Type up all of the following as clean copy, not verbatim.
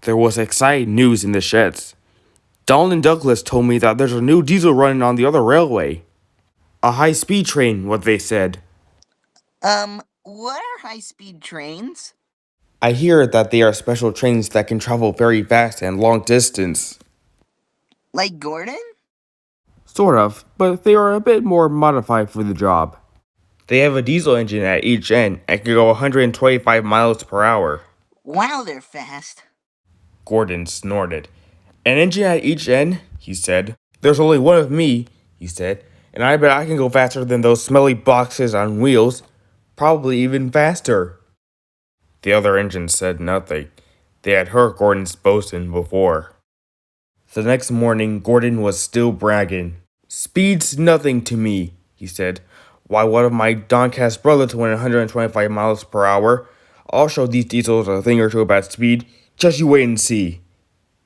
There was exciting news in the sheds. Donald and Douglas told me that there's a new diesel running on the other railway. A high-speed train, what they said. What are high-speed trains? I hear that they are special trains that can travel very fast and long distance. Like Gordon? Sort of, but they are a bit more modified for the job. They have a diesel engine at each end and can go 125 miles per hour. Wow, they're fast. Gordon snorted. An engine at each end, he said. There's only one of me, he said, and I bet I can go faster than those smelly boxes on wheels. Probably even faster. The other engines said nothing. They had heard Gordon's boasting before. The next morning, Gordon was still bragging. Speed's nothing to me, he said. Why, one of my Doncast brothers went 125 miles per hour. I'll show these diesels a thing or two about speed. Just you wait and see.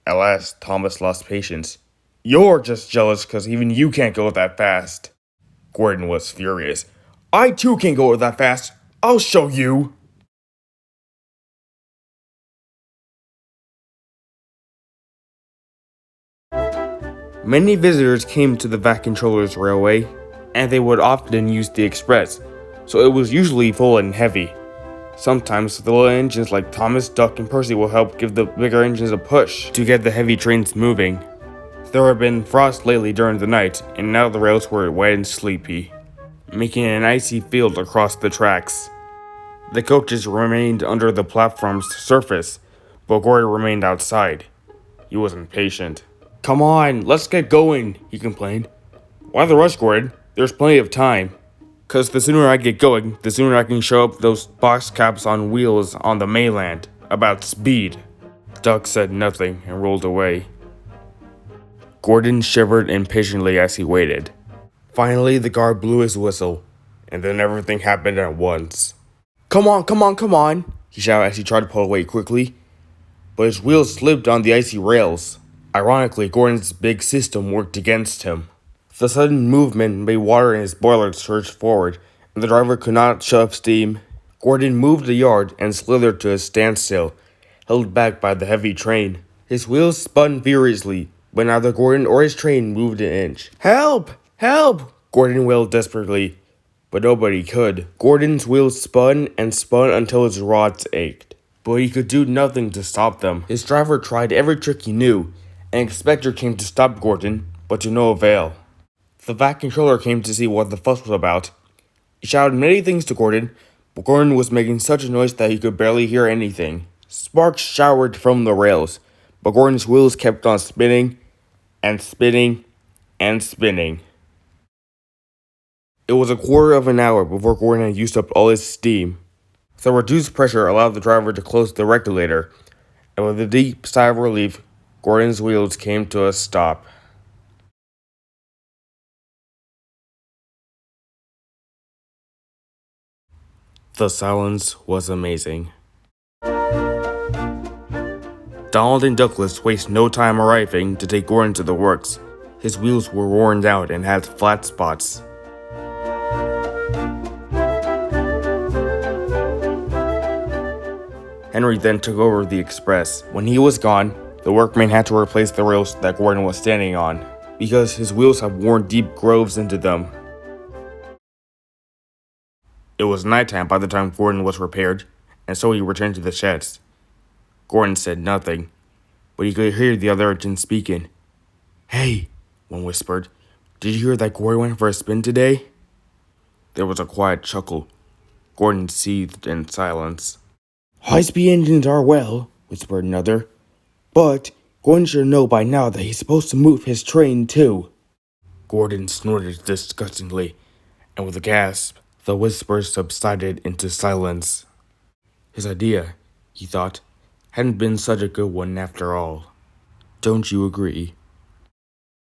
At last, Thomas lost patience. You're just jealous because even you can't go that fast. Gordon was furious. I too can't go that fast. I'll show you. Many visitors came to the Vac Controller's railway, and they would often use the express, so it was usually full and heavy. Sometimes the little engines like Thomas, Duck, and Percy will help give the bigger engines a push to get the heavy trains moving. There had been frost lately during the night, and now the rails were wet and sleepy, making an icy field across the tracks. The coaches remained under the platform's surface, but Gordon remained outside. He was impatient. Come on, let's get going, he complained. Why the rush, Gordon? There's plenty of time. 'Cause the sooner I get going, the sooner I can show up those box caps on wheels on the mainland about speed. Duck said nothing and rolled away. Gordon shivered impatiently as he waited. Finally, the guard blew his whistle, and then everything happened at once. Come on, come on, come on, he shouted as he tried to pull away quickly, but his wheels slipped on the icy rails. Ironically, Gordon's big system worked against him. The sudden movement made water in his boiler surge forward, and the driver could not shut up steam. Gordon moved a yard and slithered to a standstill, held back by the heavy train. His wheels spun furiously, but neither Gordon or his train moved an inch. Help! Help! Gordon wailed desperately, but nobody could. Gordon's wheels spun and spun until his rods ached, but he could do nothing to stop them. His driver tried every trick he knew. An inspector came to stop Gordon, but to no avail. The Vac Controller came to see what the fuss was about. He shouted many things to Gordon, but Gordon was making such a noise that he could barely hear anything. Sparks showered from the rails, but Gordon's wheels kept on spinning, and spinning, and spinning. It was a quarter of an hour before Gordon had used up all his steam. The reduced pressure allowed the driver to close the regulator, and with a deep sigh of relief, Gordon's wheels came to a stop. The silence was amazing. Donald and Douglas wasted no time arriving to take Gordon to the works. His wheels were worn out and had flat spots. Henry then took over the express. When he was gone, the workmen had to replace the rails that Gordon was standing on, because his wheels had worn deep grooves into them. It was nighttime by the time Gordon was repaired, and so he returned to the sheds. Gordon said nothing, but he could hear the other engines speaking. Hey, one whispered, did you hear that Gordon went for a spin today? There was a quiet chuckle. Gordon seethed in silence. High-speed engines are well, whispered another, but Gordon should know by now that he's supposed to move his train too. Gordon snorted disgustingly, and with a gasp, the whispers subsided into silence. His idea, he thought, hadn't been such a good one after all. Don't you agree?